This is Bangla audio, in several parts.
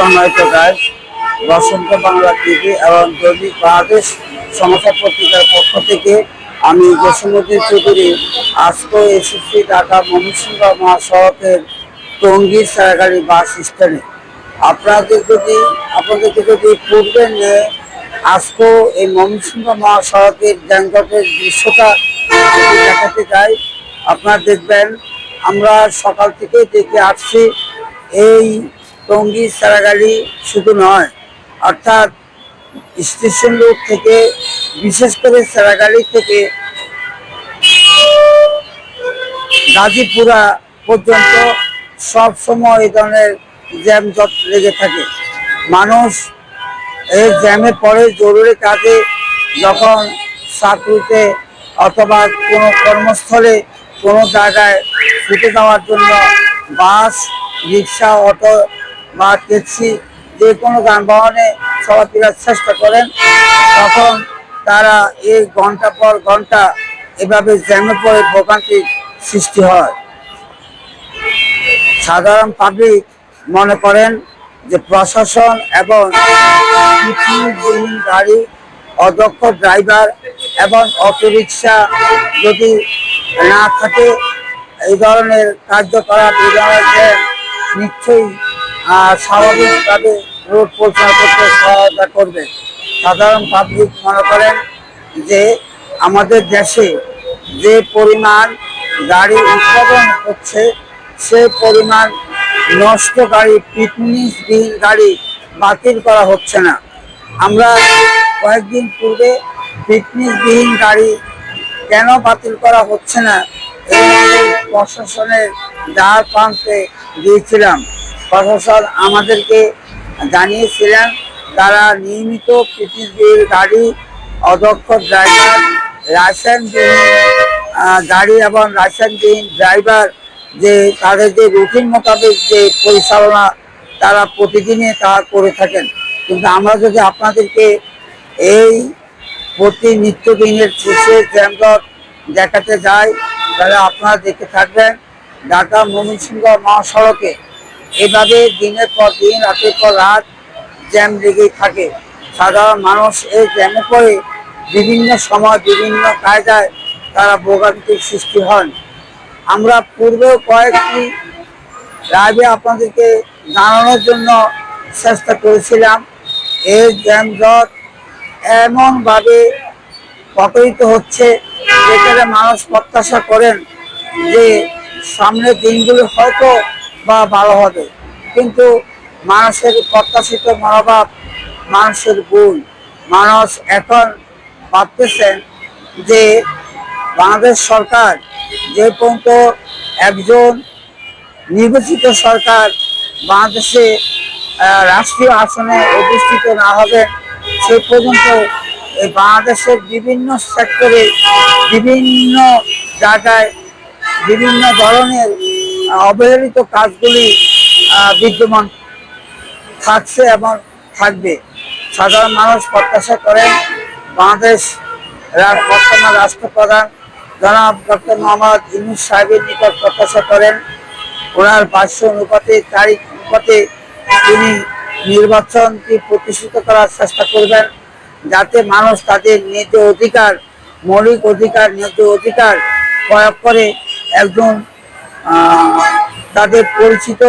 সম্মানিত গাইড, বসন্ত বাংলা টিভি এবং দৈনিক বাংলাদেশ সমাচার পত্রিকার পক্ষ থেকে আমি জসীমউদ্দিন চৌধুরী আজকে এসেছি ঢাকা ময়মনসিংহ মহাসড়কের টঙ্গী সারাগাড়ি বাস স্ট্যান্ডে। আপনাদেরকে যদি পূর্বে নিয়ে আজকে এই ময়মনসিংহ মহাসড়কের যানজটের দৃশ্যটা দেখাতে চাই, আপনারা দেখবেন আমরা সকাল থেকে দেখে আসছি এই টঙ্গী সারাগাড়ি শুধু নয়, অর্থাৎ স্টেশন রোড থেকে বিশেষ করে সারাগাড়ি থেকে গাজীপুরা পর্যন্ত সব সময় এই ধরনের জ্যামজট লেগে থাকে। মানুষ এই জ্যামে পড়ে জরুরি কাজে, যখন চাকরিতে অথবা কোনো কর্মস্থলে কোনো জায়গায় ছুটে যাওয়ার জন্য বাস, রিক্সা, অটো বা ট্যাক্সি যে কোনো যানবাহনে চলাফেরার চেষ্টা করেন, তখন তারা এই ঘন্টা পর ঘন্টা এভাবে জ্যামে পড়ে ভোগান্তির সৃষ্টি হয়। সাধারণ পাবলিক মনে করেন যে প্রশাসন এবং গাড়ি, অদক্ষ ড্রাইভার এবং অটোরিক্সা যদি না থাকে, এই ধরনের কার্যকলাপ নিশ্চয়ই স্বাভাবিকভাবে রোড পরিচালনা করতে সহায়তা করবে। সাধারণ পাবলিক মনে করেন যে আমাদের দেশে যে পরিমাণ গাড়ি উৎপাদন হচ্ছে, সে পরিমাণ নষ্ট গাড়ি, ফিটনেসবিহীন গাড়ি বাতিল করা হচ্ছে না। আমরা কয়েকদিন পূর্বে ফিটনেসবিহীন গাড়ি কেন বাতিল করা হচ্ছে না এই প্রশাসনের দ্বার প্রান্তে দিয়েছিলাম। প্রশাসন আমাদেরকে জানিয়েছিলেন তারা নিয়মিত ফিটনেসবিহীন গাড়ি, অদক্ষ ড্রাইভার, লাইসেন্সবিহীন গাড়ি এবং লাইসেন্সবিহীন ড্রাইভার যে তাদের যে রুটিন মোতাবেক যে পরিচালনা তারা প্রতিদিনই তা করে থাকেন। কিন্তু আমরা যদি আপনাদেরকে এই প্রতি নিত্যদিনের শেষে যানজট দেখাতে যাই, তাহলে আপনারা দেখে থাকবেন ঢাকা ময়মনসিংহ মহাসড়কে এভাবে দিনের পর দিন, রাতের পর রাত জ্যাম লেগেই থাকে। সাধারণ মানুষ এই জ্যামে পড়ে বিভিন্ন সময় বিভিন্ন কায়দায় তারা ভোগান্তির সৃষ্টি হন। আমরা পূর্বেও কয়েকটি লাইভে আপনাদেরকে জানানোর জন্য চেষ্টা করেছিলাম, এই যানজট এমনভাবে প্রকটিত হচ্ছে যেখানে মানুষ প্রত্যাশা করেন যে সামনের দিনগুলো হয়তো বা ভালো হবে, কিন্তু মানুষের প্রত্যাশিত মনোভাব, মানুষের ভুল। মানুষ এখন ভাবতেছেন যে বাংলাদেশ সরকার যে পর্যন্ত একজন নির্বাচিত সরকার বাংলাদেশে রাষ্ট্রীয় আসনে অধিষ্ঠিত না হবে, সে পর্যন্ত এই বাংলাদেশের বিভিন্ন সেক্টরে, বিভিন্ন জায়গায় বিভিন্ন ধরনের অবহেলিত কাজগুলি বিদ্যমান থাকছে এবং থাকবে। সাধারণ মানুষ প্রত্যাশা করেন বাংলাদেশ বর্তমান রাষ্ট্রপ্রধান জনাব ডক্টর মোহাম্মদ ইউনূস সাহেবের নিকট প্রত্যাশা করেন ওনার ভাষ্য অনুপাতে, তারিখ অনুপাতে তিনি নির্বাচনকে প্রতিষ্ঠিত করার চেষ্টা করবেন, যাতে মানুষ তাদের ন্যায্য অধিকার, মৌলিক অধিকার, ন্যায্য অধিকার প্রয়োগ করে একজন তাদের পরিচিত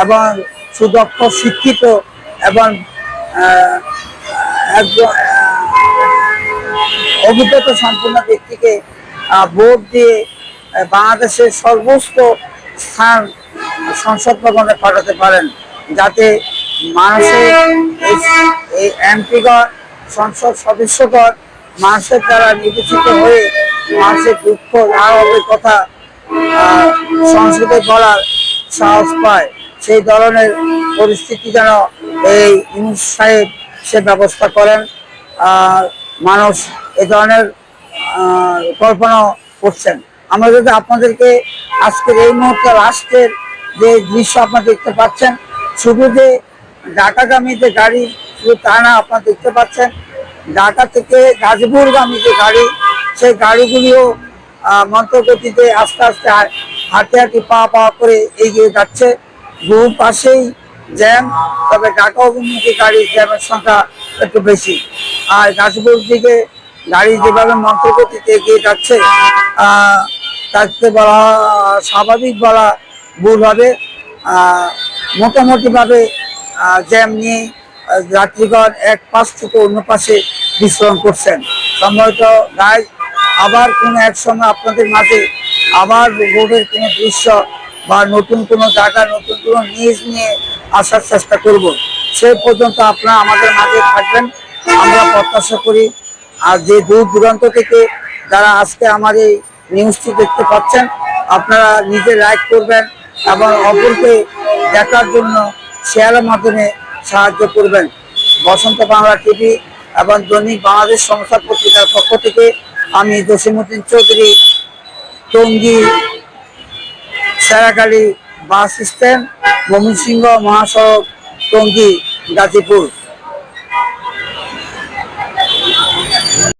এবং সুদক্ষ, শিক্ষিত এবং একজন অভিজ্ঞতা সম্পন্ন ব্যক্তিকে ভোট দিয়ে বাংলাদেশের সর্বোচ্চ স্থান সংসদ ভবনে পাঠাতে পারেন, যাতে মানুষের এই এমপিগণ, সংসদ সদস্যগণ মানুষের দ্বারা নির্বাচিত হয়ে মানুষের দুঃখ লাঘবের কথা সংসদে বলার সাহস পায়। সেই ধরনের পরিস্থিতি যেন এই ইউনূস সাহেব সে ব্যবস্থা করেন। মানুষ এ ধরনের কল্পনা করছেন। আমরা যদি আপনাদেরকে আজকের এই মুহূর্তে রাষ্ট্রের যে দৃশ্য আপনারা দেখতে পাচ্ছেন, শুধু যে ঢাকাগামী যে গাড়ি, শুধু তা না, আপনারা দেখতে পাচ্ছেন ঢাকা থেকে গাজীপুরগামী যে গাড়ি, সেই গাড়িগুলিও মন্ত্রগতিতে আস্তে আস্তে হাঁটি হাঁটি পা পা করে এগিয়ে যাচ্ছে। বহু পাশেই জ্যাম, তবে ঢাকা অভিমুখী গাড়ির জ্যামের সংখ্যা একটু বেশি। আর গাজীপুর দিকে গাড়ি যেভাবে মন্ত্রগতিতে এগিয়ে যাচ্ছে, তাকে বলা স্বাভাবিক বলা ভুল হবে। মোটামুটিভাবে জ্যাম নিয়ে যাত্রীগণ এক পাশ থেকে অন্য পাশে বিচরণ করছেন। সম্ভবত গাইজ আবার কোনো এক সময় আপনাদের মাঝে আবার রোডের কোনো দৃশ্য বা নতুন কোনো জায়গা, নতুন কোনো নিউজ নিয়ে আসার চেষ্টা করব। সেই পর্যন্ত আপনারা আমাদের মাঝে থাকবেন আমরা প্রত্যাশা করি। আর যে দূর দূরান্ত থেকে যারা আজকে আমার এই নিউজটি দেখতে পাচ্ছেন, আপনারা নিজে লাইক করবেন এবং অপরকে দেখার জন্য শেয়ারের মাধ্যমে সাহায্য করবেন। বসন্ত বাংলা টিভি এবং দৈনিক বাংলাদেশ সংবাদ পত্রিকার পক্ষ থেকে আমি জসিমউদ্দিন চৌধুরী, টঙ্গী সেরাকালী বাস স্ট্যান্ড, ময়মনসিংহ মহাসড়ক, টঙ্গী, গাজীপুর।